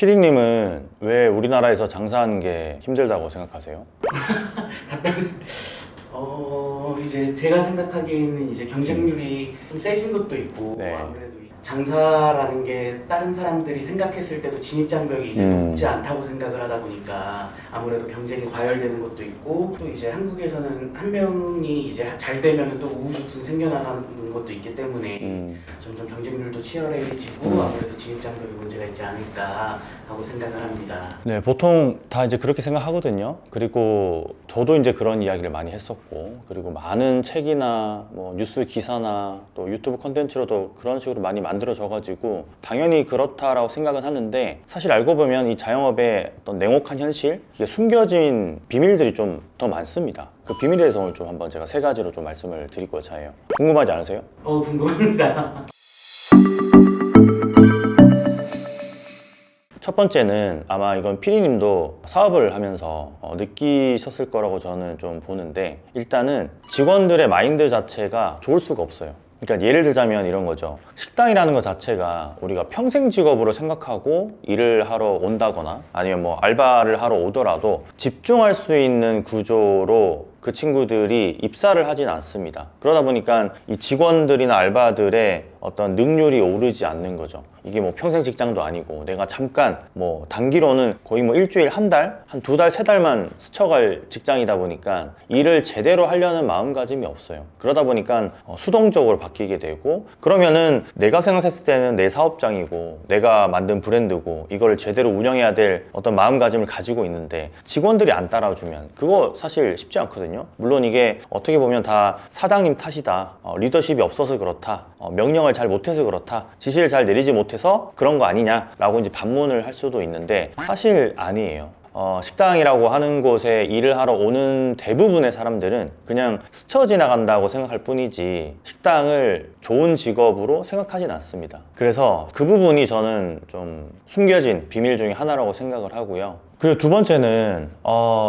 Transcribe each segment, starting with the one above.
피디님은 왜 우리나라에서 장사하는 게 힘들다고 생각하세요? 이제 제가 생각하기에는 이제 경쟁률이 좀 세진 것도 있고 네. 아무래도 장사라는 게 다른 사람들이 생각했을 때도 진입장벽이 이제 높지 않다고 생각을 하다 보니까 아무래도 경쟁이 과열되는 것도 있고 또 이제 한국에서는 한 명이 이제 잘 되면은 또 우후죽순 생겨나가는 것도 있기 때문에 점점 경쟁률도 치열해지고 아무래도 진입장벽에 문제가 있지 않을까 하고 생각을 합니다. 네, 보통 다 이제 그렇게 생각하거든요. 그리고 저도 이제 그런 이야기를 많이 했었고, 그리고 많은 책이나 뭐 뉴스 기사나 또 유튜브 콘텐츠로도 그런 식으로 많이 만들어져가지고 당연히 그렇다라고 생각은 하는데, 사실 알고 보면 이 자영업의 어떤 냉혹한 현실, 이게 숨겨진 비밀들이 좀 더 많습니다. 그 비밀에 대해서 오늘 좀 한번 제가 3가지로 좀 말씀을 드리고자 해요. 궁금하지 않으세요? 궁금합니다. 첫 번째는 아마 이건 피디님도 사업을 하면서 느끼셨을 거라고 저는 좀 보는데, 일단은 직원들의 마인드 자체가 좋을 수가 없어요. 그러니까 예를 들자면 이런 거죠. 식당이라는 것 자체가 우리가 평생 직업으로 생각하고 일을 하러 온다거나 아니면 뭐 알바를 하러 오더라도 집중할 수 있는 구조로 그 친구들이 입사를 하진 않습니다. 그러다 보니까 이 직원들이나 알바들의 어떤 능률이 오르지 않는 거죠. 이게 뭐 평생 직장도 아니고 내가 잠깐 뭐 단기로는 거의 뭐 일주일, 한 달, 한 2달, 3달만 스쳐갈 직장이다 보니까 일을 제대로 하려는 마음가짐이 없어요. 그러다 보니까 수동적으로 바뀌게 되고, 그러면은 내가 생각했을 때는 내 사업장이고 내가 만든 브랜드고 이거를 제대로 운영해야 될 어떤 마음가짐을 가지고 있는데 직원들이 안 따라주면 그거 사실 쉽지 않거든요. 물론 이게 어떻게 보면 다 사장님 탓이다, 리더십이 없어서 그렇다, 명령을 잘 못해서 그렇다, 지시를 잘 내리지 못해서 그런 거 아니냐라고 이제 반문을 할 수도 있는데, 사실 아니에요. 식당이라고 하는 곳에 일을 하러 오는 대부분의 사람들은 그냥 스쳐 지나간다고 생각할 뿐이지 식당을 좋은 직업으로 생각하진 않습니다. 그래서 그 부분이 저는 좀 숨겨진 비밀 중에 하나라고 생각을 하고요. 그리고 두 번째는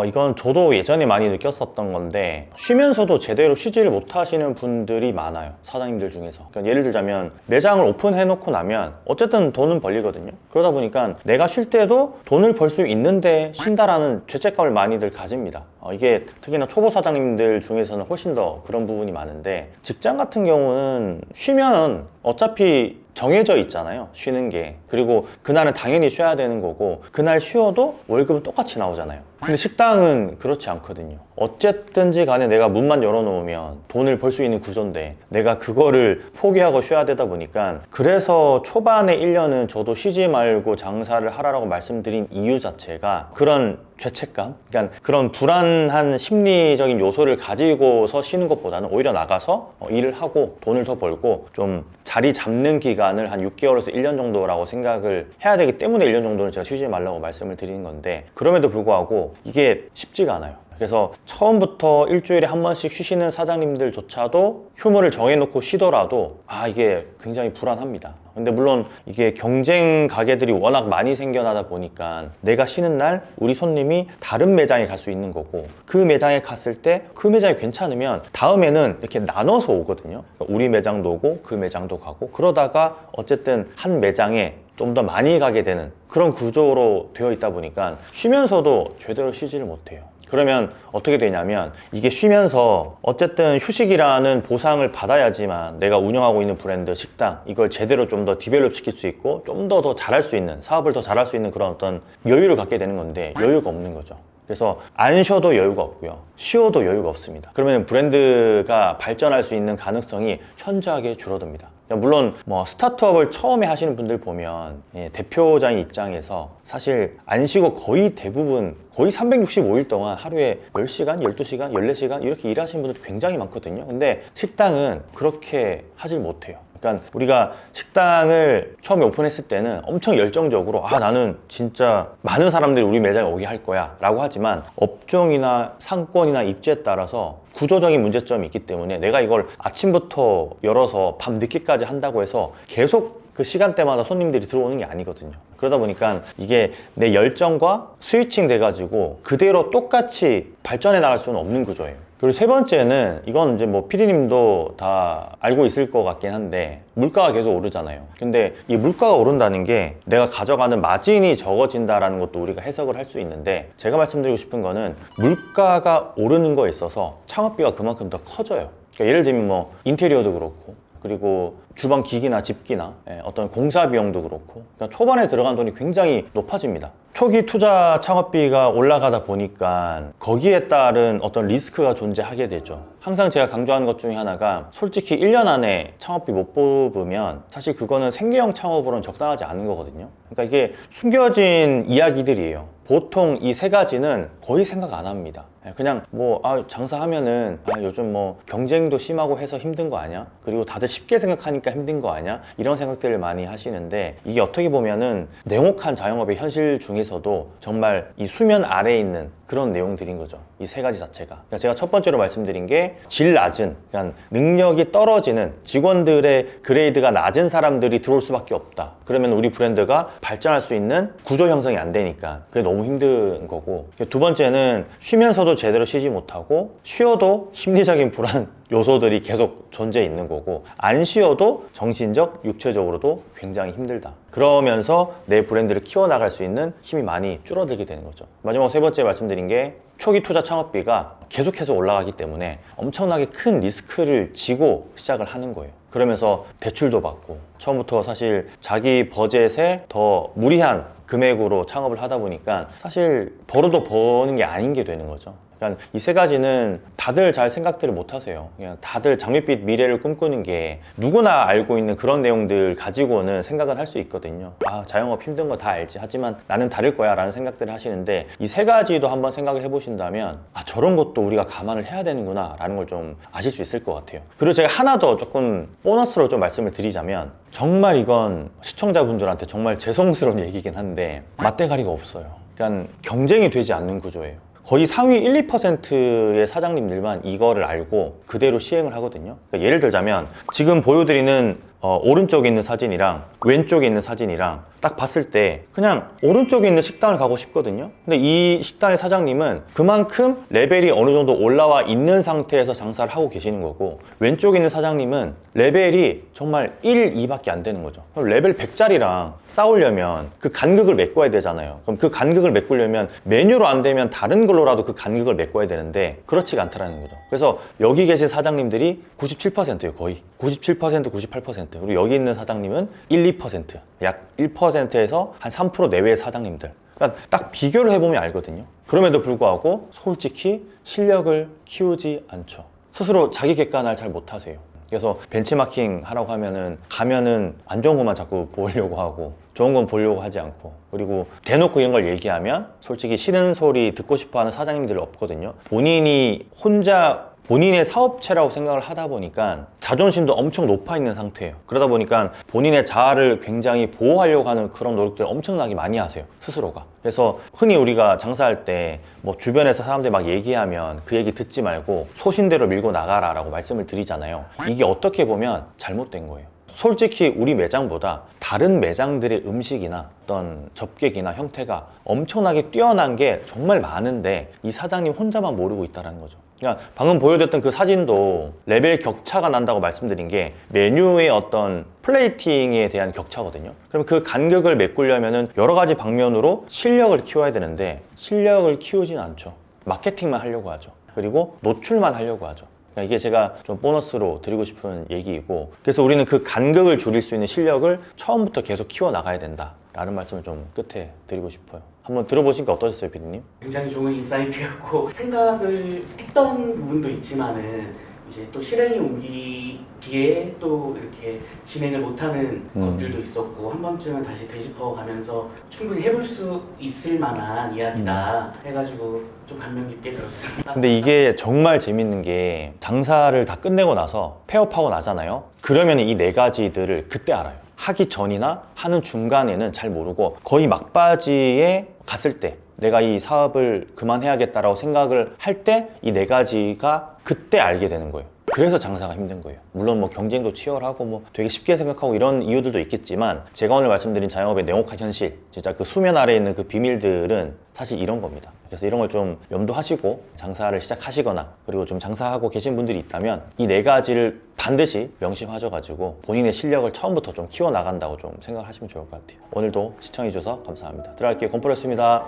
이건 저도 예전에 많이 느꼈었던 건데, 쉬면서도 제대로 쉬지를 못하시는 분들이 많아요, 사장님들 중에서. 그러니까 예를 들자면 매장을 오픈해 놓고 나면 어쨌든 돈은 벌리거든요. 그러다 보니까 내가 쉴 때도 돈을 벌 수 있는데 쉰다라는 죄책감을 많이들 가집니다. 이게 특히나 초보 사장님들 중에서는 훨씬 더 그런 부분이 많은데, 직장 같은 경우는 쉬면 어차피 정해져 있잖아요, 쉬는 게. 그리고 그날은 당연히 쉬어야 되는 거고, 그날 쉬어도 월급은 똑같이 나오잖아요. 근데 식당은 그렇지 않거든요. 어쨌든지 간에 내가 문만 열어놓으면 돈을 벌 수 있는 구조인데 내가 그거를 포기하고 쉬어야 되다 보니까, 그래서 초반에 1년은 저도 쉬지 말고 장사를 하라고 말씀드린 이유 자체가 그런 죄책감, 그러니까 그런 불안한 심리적인 요소를 가지고서 쉬는 것보다는 오히려 나가서 일을 하고 돈을 더 벌고 좀 자리 잡는 기간을 한 6개월에서 1년 정도라고 생각을 해야 되기 때문에 1년 정도는 제가 쉬지 말라고 말씀을 드리는 건데, 그럼에도 불구하고 이게 쉽지가 않아요. 그래서 처음부터 일주일에 한 번씩 쉬시는 사장님들조차도 휴무를 정해놓고 쉬더라도 이게 굉장히 불안합니다. 근데 물론 이게 경쟁 가게들이 워낙 많이 생겨나다 보니까 내가 쉬는 날 우리 손님이 다른 매장에 갈 수 있는 거고, 그 매장에 갔을 때 그 매장이 괜찮으면 다음에는 이렇게 나눠서 오거든요. 그러니까 우리 매장도 오고 그 매장도 가고, 그러다가 어쨌든 한 매장에 좀 더 많이 가게 되는 그런 구조로 되어 있다 보니까 쉬면서도 제대로 쉬지를 못해요. 그러면 어떻게 되냐면, 이게 쉬면서 어쨌든 휴식이라는 보상을 받아야지만 내가 운영하고 있는 브랜드, 식당, 이걸 제대로 좀 더 디벨롭 시킬 수 있고 좀 더 잘할 수 있는, 사업을 더 잘할 수 있는 그런 어떤 여유를 갖게 되는 건데, 여유가 없는 거죠. 그래서 안 쉬어도 여유가 없고요, 쉬어도 여유가 없습니다. 그러면 브랜드가 발전할 수 있는 가능성이 현저하게 줄어듭니다. 물론 뭐 스타트업을 처음에 하시는 분들 보면 대표자인 입장에서 사실 안 쉬고 거의 대부분 거의 365일 동안 하루에 10시간, 12시간, 14시간 이렇게 일하시는 분들 굉장히 많거든요. 근데 식당은 그렇게 하질 못해요. 그러니까 우리가 식당을 처음에 오픈했을 때는 엄청 열정적으로 나는 진짜 많은 사람들이 우리 매장에 오게 할 거야 라고 하지만, 업종이나 상권이나 입지에 따라서 구조적인 문제점이 있기 때문에 내가 이걸 아침부터 열어서 밤 늦게까지 한다고 해서 계속 그 시간대마다 손님들이 들어오는 게 아니거든요. 그러다 보니까 이게 내 열정과 스위칭 돼가지고 그대로 똑같이 발전해 나갈 수는 없는 구조예요. 그리고 세 번째는 이건 이제 뭐 피디님도 다 알고 있을 것 같긴 한데 물가가 계속 오르잖아요. 근데 이 물가가 오른다는 게 내가 가져가는 마진이 적어진다라는 것도 우리가 해석을 할 수 있는데, 제가 말씀드리고 싶은 거는 물가가 오르는 거에 있어서 창업비가 그만큼 더 커져요. 그러니까 예를 들면 뭐 인테리어도 그렇고, 그리고 주방 기기나 집기나 어떤 공사 비용도 그렇고, 그러니까 초반에 들어간 돈이 굉장히 높아집니다. 초기 투자 창업비가 올라가다 보니까 거기에 따른 어떤 리스크가 존재하게 되죠. 항상 제가 강조하는 것 중에 하나가, 솔직히 1년 안에 창업비 못 뽑으면 사실 그거는 생계형 창업으로는 적당하지 않은 거거든요. 그러니까 이게 숨겨진 이야기들이에요. 보통 이 세 가지는 거의 생각 안 합니다. 그냥 뭐 장사하면은 요즘 뭐 경쟁도 심하고 해서 힘든 거 아니야? 그리고 다들 쉽게 생각하니까 힘든 거 아니야? 이런 생각들을 많이 하시는데, 이게 어떻게 보면은 냉혹한 자영업의 현실 중에서도 정말 이 수면 아래에 있는 그런 내용들인 거죠. 이 세 가지 자체가. 그러니까 제가 첫 번째로 말씀드린 게 질 낮은, 그러니까 능력이 떨어지는 직원들의 그레이드가 낮은 사람들이 들어올 수밖에 없다. 그러면 우리 브랜드가 발전할 수 있는 구조 형성이 안 되니까 그게 너무 힘든 거고, 두 번째는 쉬면서도 제대로 쉬지 못하고, 쉬어도 심리적인 불안 요소들이 계속 존재해 있는 거고, 안 쉬어도 정신적, 육체적으로도 굉장히 힘들다. 그러면서 내 브랜드를 키워나갈 수 있는 힘이 많이 줄어들게 되는 거죠. 마지막 세 번째 말씀드린 게, 초기 투자 창업비가 계속해서 올라가기 때문에 엄청나게 큰 리스크를 지고 시작을 하는 거예요. 그러면서 대출도 받고, 처음부터 사실 자기 버젯에 더 무리한 금액으로 창업을 하다 보니까 사실 벌어도 버는 게 아닌 게 되는 거죠. 그러니까 이 세 가지는 다들 잘 생각들을 못 하세요. 그냥 다들 장밋빛 미래를 꿈꾸는 게, 누구나 알고 있는 그런 내용들 가지고는 생각은 할 수 있거든요. 자영업 힘든 거 다 알지, 하지만 나는 다를 거야 라는 생각들을 하시는데, 이 세 가지도 한번 생각을 해보신다면 저런 것도 우리가 감안을 해야 되는구나 라는 걸 좀 아실 수 있을 것 같아요. 그리고 제가 하나 더 조금 보너스로 좀 말씀을 드리자면, 정말 이건 시청자분들한테 정말 죄송스러운 얘기긴 한데 맞대가리가 없어요. 그러니까 경쟁이 되지 않는 구조예요. 거의 상위 1, 2%의 사장님들만 이거를 알고 그대로 시행을 하거든요. 그러니까 예를 들자면 지금 보여드리는 오른쪽에 있는 사진이랑 왼쪽에 있는 사진이랑 딱 봤을 때 그냥 오른쪽에 있는 식당을 가고 싶거든요. 근데 이 식당의 사장님은 그만큼 레벨이 어느 정도 올라와 있는 상태에서 장사를 하고 계시는 거고, 왼쪽에 있는 사장님은 레벨이 정말 1, 2밖에 안 되는 거죠. 그럼 레벨 100짜리랑 싸우려면 그 간극을 메꿔야 되잖아요. 그럼 그 간극을 메꾸려면 메뉴로 안 되면 다른 걸로라도 그 간극을 메꿔야 되는데 그렇지가 않다라는 거죠. 그래서 여기 계신 사장님들이 97%예요. 거의 97%, 98%. 그리고 여기 있는 사장님은 1, 2%, 약 1%에서 한 3% 내외의 사장님들. 그러니까 딱 비교를 해보면 알거든요. 그럼에도 불구하고 솔직히 실력을 키우지 않죠. 스스로 자기 객관을 잘 못하세요. 그래서 벤치마킹 하라고 가면은 안 좋은 것만 자꾸 보려고 하고, 좋은 건 보려고 하지 않고, 그리고 대놓고 이런 걸 얘기하면 솔직히 싫은 소리 듣고 싶어 하는 사장님들 없거든요. 본인이 혼자 본인의 사업체라고 생각을 하다 보니까 자존심도 엄청 높아 있는 상태예요. 그러다 보니까 본인의 자아를 굉장히 보호하려고 하는 그런 노력들을 엄청나게 많이 하세요, 스스로가. 그래서 흔히 우리가 장사할 때 뭐 주변에서 사람들이 막 얘기하면 그 얘기 듣지 말고 소신대로 밀고 나가라 라고 말씀을 드리잖아요. 이게 어떻게 보면 잘못된 거예요. 솔직히 우리 매장보다 다른 매장들의 음식이나 어떤 접객이나 형태가 엄청나게 뛰어난 게 정말 많은데 이 사장님 혼자만 모르고 있다는 거죠. 그러니까 방금 보여드렸던 그 사진도 레벨 격차가 난다고 말씀드린 게 메뉴의 어떤 플레이팅에 대한 격차거든요. 그럼 그 간격을 메꾸려면 여러 가지 방면으로 실력을 키워야 되는데 실력을 키우진 않죠. 마케팅만 하려고 하죠. 그리고 노출만 하려고 하죠. 그러니까 이게 제가 좀 보너스로 드리고 싶은 얘기이고, 그래서 우리는 그 간격을 줄일 수 있는 실력을 처음부터 계속 키워나가야 된다 라는 말씀을 좀 끝에 드리고 싶어요. 한번 들어보시니까 어떠셨어요, 피디님? 굉장히 좋은 인사이트였고, 생각을 했던 부분도 있지만은 이제 또 실행에 옮기기에 또 이렇게 진행을 못하는 것들도 있었고, 한 번쯤은 다시 되짚어가면서 충분히 해볼 수 있을 만한 이야기다 해가지고 좀 감명 깊게 들었습니다. 근데 이게 정말 재밌는 게, 장사를 다 끝내고 나서 폐업하고 나잖아요. 그러면 이 네 가지들을 그때 알아요. 하기 전이나 하는 중간에는 잘 모르고 거의 막바지에 갔을 때, 내가 이 사업을 그만해야겠다라고 생각을 할 때 이 네 가지가 그때 알게 되는 거예요. 그래서 장사가 힘든 거예요. 물론 뭐 경쟁도 치열하고 뭐 되게 쉽게 생각하고 이런 이유들도 있겠지만 제가 오늘 말씀드린 자영업의 냉혹한 현실, 진짜 그 수면 아래에 있는 그 비밀들은 사실 이런 겁니다. 그래서 이런 걸 좀 염두하시고 장사를 시작하시거나 그리고 좀 장사하고 계신 분들이 있다면 이 네 가지를 반드시 명심하셔가지고 본인의 실력을 처음부터 좀 키워나간다고 좀 생각을 하시면 좋을 것 같아요. 오늘도 시청해주셔서 감사합니다. 들어갈게요. 건프레스입니다.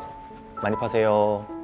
많이 파세요.